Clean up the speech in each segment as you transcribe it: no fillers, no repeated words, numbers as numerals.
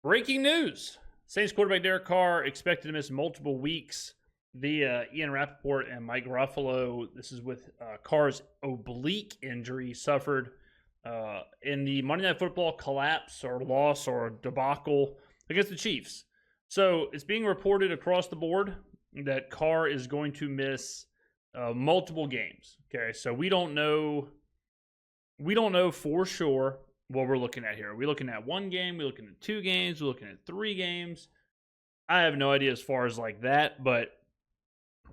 Breaking news. Saints quarterback Derek Carr expected to miss multiple weeks via Ian Rappaport and Mike Ruffalo. This is with Carr's oblique injury suffered in the Monday Night Football collapse or loss or debacle against the Chiefs. So it's being reported across the board that Carr is going to miss multiple games. Okay, so we don't know for sure what we're looking at here. Are we looking at one game? We're looking at two games? We're looking at three games? I have no idea as far as like that, but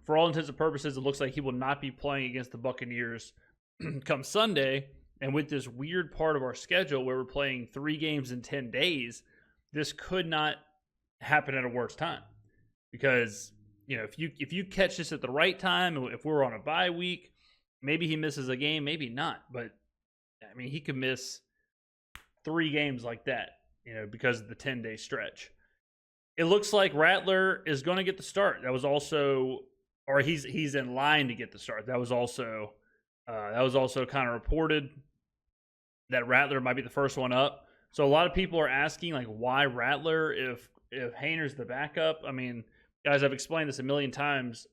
for all intents and purposes, it looks like he will not be playing against the Buccaneers come Sunday. And with this weird part of our schedule where we're playing 3 games in 10 days, this could not happen at a worse time. Because, if you catch this at the right time, if we're on a bye week, maybe he misses a game, maybe not. But, he could miss 3 games like that, because of the 10-day stretch. It looks like Rattler is going to get the start. That was also, or he's in line to get the start. That was also kind of reported that Rattler might be the first one up. So a lot of people are asking, like, why Rattler if Haener's the backup? Guys, I've explained this a million times.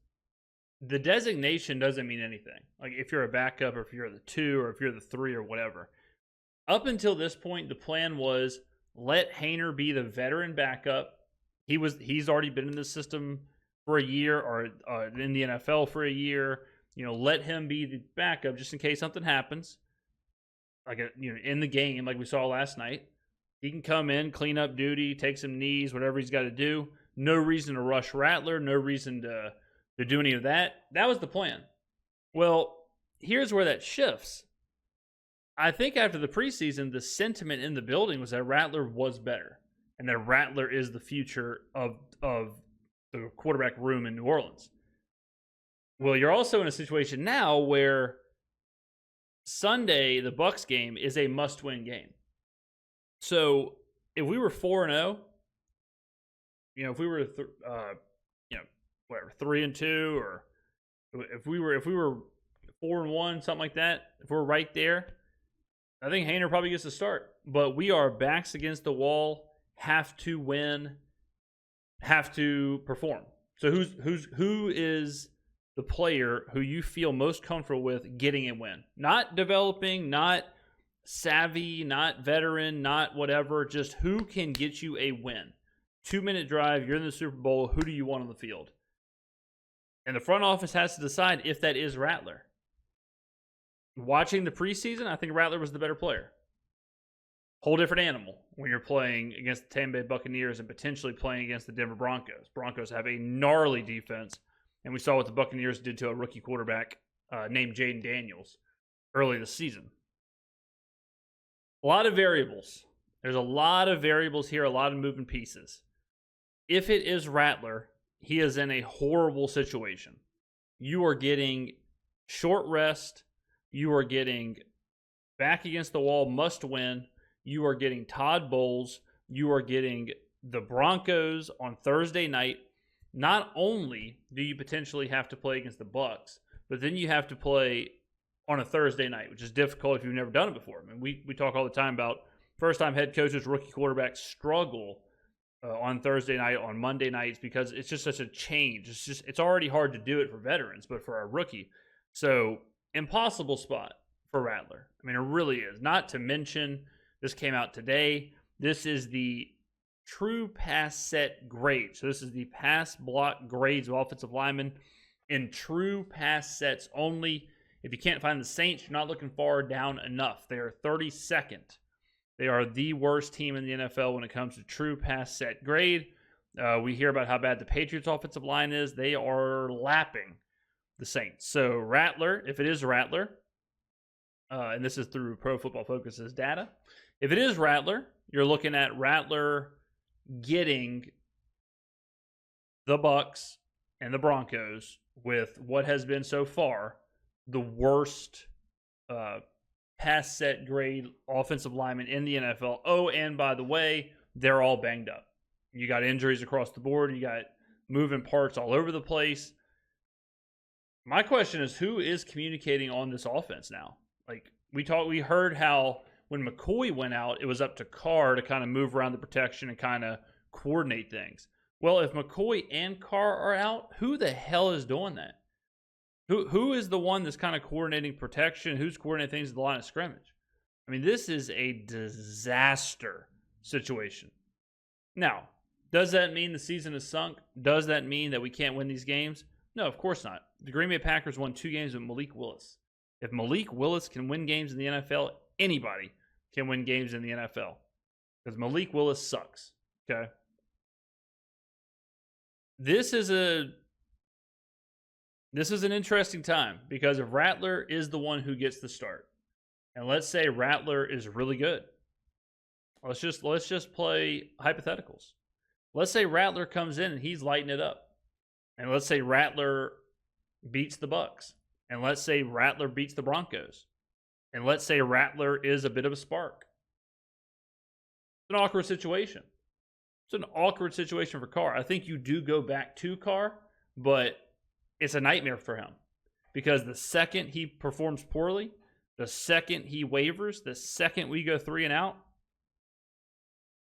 The designation doesn't mean anything. Like, if you're a backup or if you're the 2 or if you're the 3 or whatever. Up until this point, the plan was let Haener be the veteran backup. He's already been in the system for a year or in the NFL for a year. Let him be the backup just in case something happens. Like in the game, like we saw last night. He can come in, clean up duty, take some knees, whatever he's got to do. No reason to rush Rattler. No reason to do any of that. That was the plan. Well, here's where that shifts. I think after the preseason, the sentiment in the building was that Rattler was better and that Rattler is the future of the quarterback room in New Orleans. Well, you're also in a situation now where Sunday, the Bucs game, is a must-win game. So if we were 4-0, if we were 3-2, or if we were 4-1, something like that, if we're right there, I think Haener probably gets the start. But we are backs against the wall, have to win, have to perform. So who is the player who you feel most comfortable with getting a win? Not developing, not savvy, not veteran, not whatever. Just who can get you a win? 2-minute drive, you're in the Super Bowl. Who do you want on the field? And the front office has to decide if that is Rattler. Watching the preseason, I think Rattler was the better player. Whole different animal when you're playing against the Tampa Bay Buccaneers and potentially playing against the Denver Broncos. Broncos have a gnarly defense, and we saw what the Buccaneers did to a rookie quarterback named Jaden Daniels early this season. A lot of variables. There's a lot of variables here, a lot of moving pieces. If it is Rattler, he is in a horrible situation. You are getting short rest. You are getting back against the wall, must win. You are getting Todd Bowles. You are getting the Broncos on Thursday night. Not only do you potentially have to play against the Bucs, but then you have to play on a Thursday night, which is difficult if you've never done it before. We talk all the time about first-time head coaches, rookie quarterbacks struggle on Thursday night, on Monday nights, because it's just such a change. It's already hard to do it for veterans, but for a rookie. So impossible spot for Rattler. It really is. Not to mention, this came out today. This is the true pass set grade. So this is the pass block grades of offensive linemen in true pass sets only. If you can't find the Saints, you're not looking far down enough. They are 32nd. They are the worst team in the NFL when it comes to true pass set grade. We hear about how bad the Patriots' offensive line is. They are lapping the Saints. So Rattler, if it is Rattler, and this is through Pro Football Focus's data, if it is Rattler, you're looking at Rattler getting the Bucs and the Broncos with what has been so far the worst pass set grade offensive lineman in the NFL. Oh, and by the way, they're all banged up. You got injuries across the board. You got moving parts all over the place. My question is, who is communicating on this offense now? Like we heard how When McCoy went out, it was up to Carr to kind of move around the protection and kind of coordinate things. Well, if McCoy and Carr are out, who the hell is doing that? Who is the one that's kind of coordinating protection? Who's coordinating things at the line of scrimmage? I mean, this is a disaster situation. Now, does that mean the season is sunk? Does that mean that we can't win these games? No, of course not. The Green Bay Packers won 2 games with Malik Willis. If Malik Willis can win games in the NFL, anybody can win games in the NFL. Because Malik Willis sucks. Okay? This is an interesting time because if Rattler is the one who gets the start, and let's say Rattler is really good, let's just play hypotheticals. Let's say Rattler comes in and he's lighting it up, and let's say Rattler beats the Bucs, and let's say Rattler beats the Broncos, and let's say Rattler is a bit of a spark. It's an awkward situation. It's an awkward situation for Carr. I think you do go back to Carr, but it's a nightmare for him because the second he performs poorly, the second he wavers, the second we go 3 and out,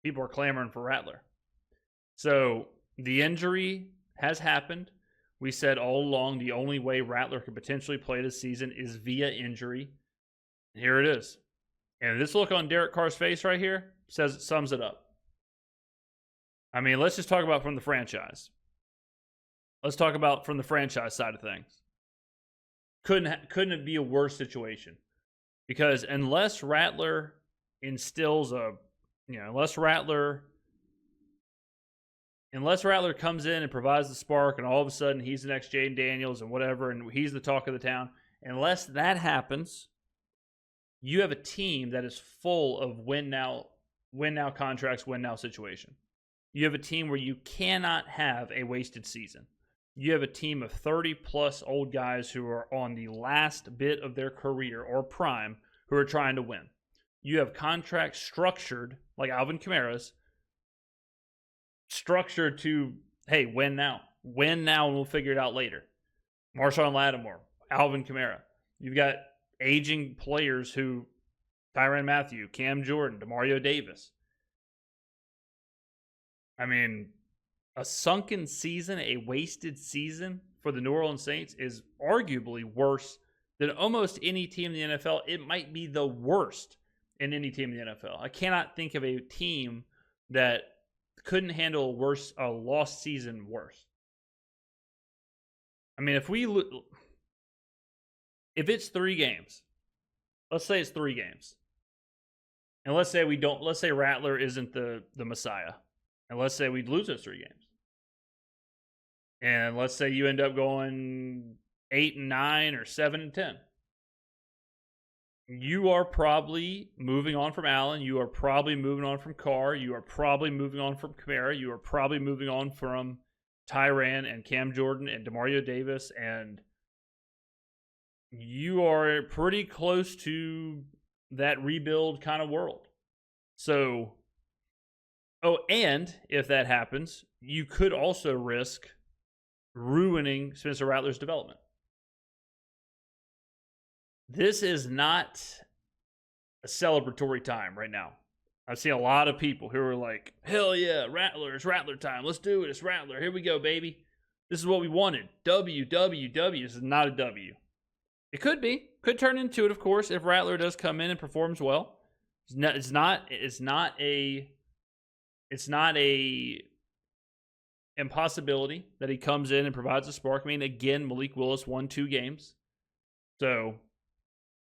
people are clamoring for Rattler. So the injury has happened. We said all along the only way Rattler could potentially play this season is via injury. And here it is. And this look on Derek Carr's face right here sums it up. I mean, let's just talk about from the franchise. Let's talk about from the franchise side of things. Couldn't it be a worse situation? Because unless Rattler instills unless Rattler comes in and provides the spark and all of a sudden he's the next Jaden Daniels and whatever and he's the talk of the town, unless that happens, you have a team that is full of win now contracts, win now situation. You have a team where you cannot have a wasted season. You have a team of 30-plus old guys who are on the last bit of their career or prime who are trying to win. You have contracts structured, like Alvin Kamara's, structured to, hey, win now. Win now and we'll figure it out later. Marshawn Lattimore, Alvin Kamara. You've got aging players who, Tyrann Mathieu, Cam Jordan, Demario Davis. I mean, a sunken season, a wasted season for the New Orleans Saints is arguably worse than almost any team in the NFL. It might be the worst in any team in the NFL. I cannot think of a team that couldn't handle a lost season worse. I mean, if it's 3 games, let's say it's 3 games, and let's say Rattler isn't the Messiah. And let's say we lose those 3 games. And let's say you end up going 8-9 or 7-10. You are probably moving on from Allen. You are probably moving on from Carr. You are probably moving on from Kamara. You are probably moving on from Tyrann and Cam Jordan and Demario Davis. And you are pretty close to that rebuild kind of world. So... Oh, and if that happens, you could also risk ruining Spencer Rattler's development. This is not a celebratory time right now. I've seen a lot of people who are like, hell yeah, Rattler, it's Rattler time. Let's do it. It's Rattler. Here we go, baby. This is what we wanted. W. This is not a W. It could be. Could turn into it, of course, if Rattler does come in and performs well. It's not a impossibility that he comes in and provides a spark. I mean, again, Malik Willis won 2 games. So,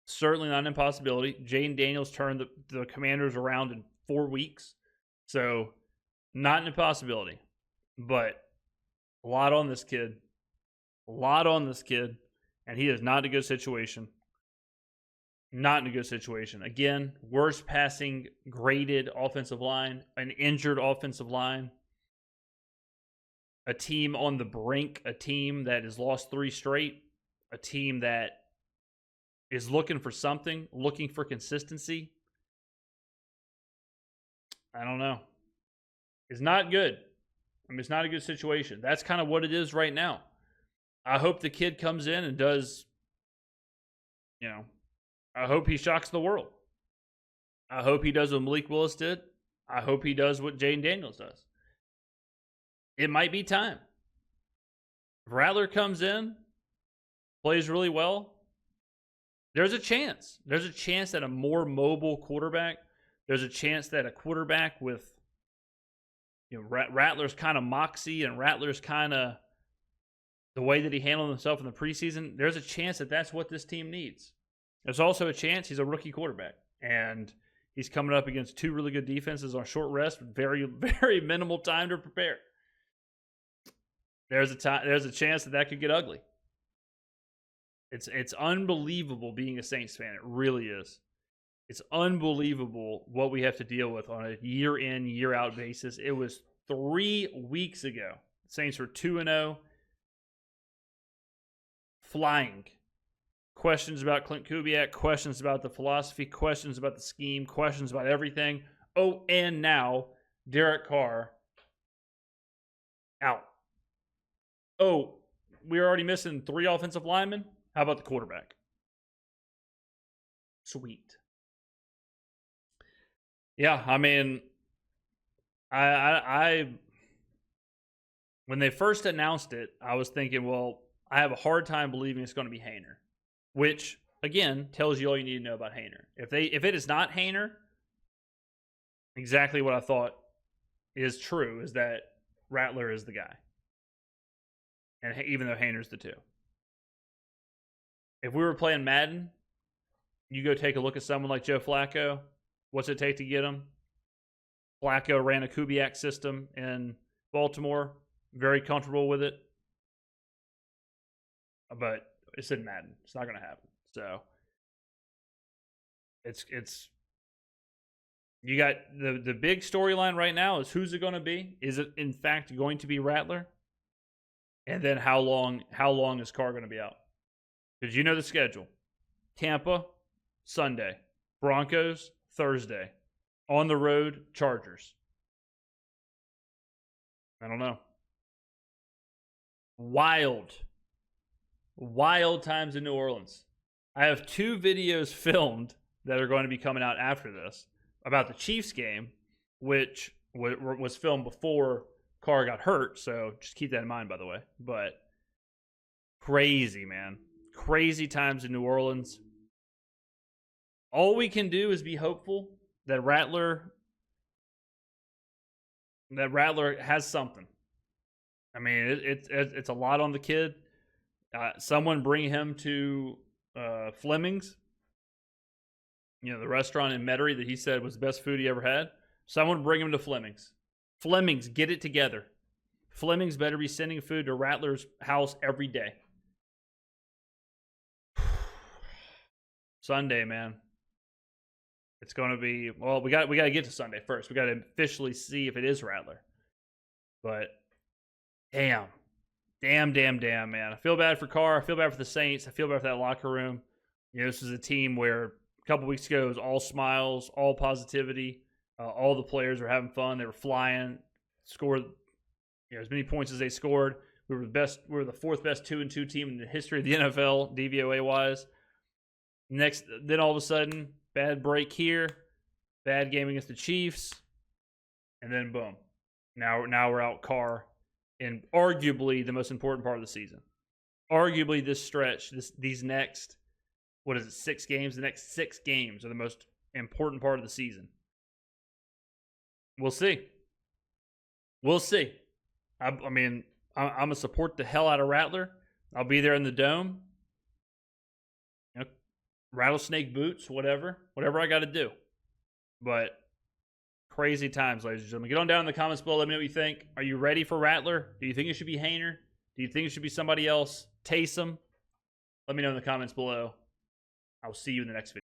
certainly not an impossibility. Jaden Daniels turned the Commanders around in 4 weeks. So, not an impossibility. But, a lot on this kid. And he is not in a good situation. Not in a good situation. Again, worst passing graded offensive line, an injured offensive line, a team on the brink, a team that has lost 3 straight, a team that is looking for something, looking for consistency. I don't know. It's not good. I mean, it's not a good situation. That's kind of what it is right now. I hope the kid comes in and does, I hope he shocks the world. I hope he does what Malik Willis did. I hope he does what Jaden Daniels does. It might be time. If Rattler comes in, plays really well, there's a chance. There's a chance that a more mobile quarterback, there's a chance that a quarterback with, Rattler's kind of moxie and Rattler's kind of the way that he handled himself in the preseason, there's a chance that that's what this team needs. There's also a chance he's a rookie quarterback, and he's coming up against two really good defenses on short rest with very, very minimal time to prepare. There's a chance that could get ugly. It's unbelievable being a Saints fan. It really is. It's unbelievable what we have to deal with on a year in, year out basis. It was 3 weeks ago. Saints were 2-0, flying. Questions about Clint Kubiak, questions about the philosophy, questions about the scheme, questions about everything. Oh, and now Derek Carr out. Oh, we're already missing 3 offensive linemen. How about the quarterback? Sweet. Yeah, I mean, I when they first announced it, I was thinking, well, I have a hard time believing it's going to be Haener, which again tells you all you need to know about Haener. If it is not Haener, exactly what I thought is true is that Rattler is the guy, and even though Haener's the 2. If we were playing Madden, you go take a look at someone like Joe Flacco. What's it take to get him? Flacco ran a Kubiak system in Baltimore. Very comfortable with it. But it's in Madden. It's not going to happen. So it's you got the big storyline right now is who's it going to be? Is it in fact going to be Rattler? And then how long is Carr going to be out? Because you know the schedule. Tampa, Sunday. Broncos, Thursday. On the road, Chargers. I don't know. Wild times in New Orleans. I have 2 videos filmed that are going to be coming out after this about the Chiefs game, which was filmed before Carr got hurt. So just keep that in mind, by the way. But crazy, man. Crazy times in New Orleans. All we can do is be hopeful that Rattler has something. I mean, it's a lot on the kid. Someone bring him to Fleming's, the restaurant in Metairie that he said was the best food he ever had. Someone bring him to Fleming's. Fleming's, get it together. Fleming's better be sending food to Rattler's house every day. Sunday, man. It's going to be, well, we got to get to Sunday first. We got to officially see if it is Rattler. But damn, man. I feel bad for Carr. I feel bad for the Saints. I feel bad for that locker room. This is a team where a couple weeks ago it was all smiles, all positivity. All the players were having fun. They were flying, scored as many points as they scored. We were the 4th best 2-2 team in the history of the NFL, DVOA wise. Then all of a sudden, bad break here, bad game against the Chiefs, and then boom. Now we're out Carr in arguably the most important part of the season. Arguably this stretch, these next, 6 games? The next 6 games are the most important part of the season. We'll see. I mean, I'm going to support the hell out of Rattler. I'll be there in the Dome. Rattlesnake boots, whatever I got to do. But crazy times, ladies and gentlemen. Get on down in the comments below. Let me know what you think. Are you ready for Rattler? Do you think it should be Haener? Do you think it should be somebody else? Taysom? Let me know in the comments below. I will see you in the next video.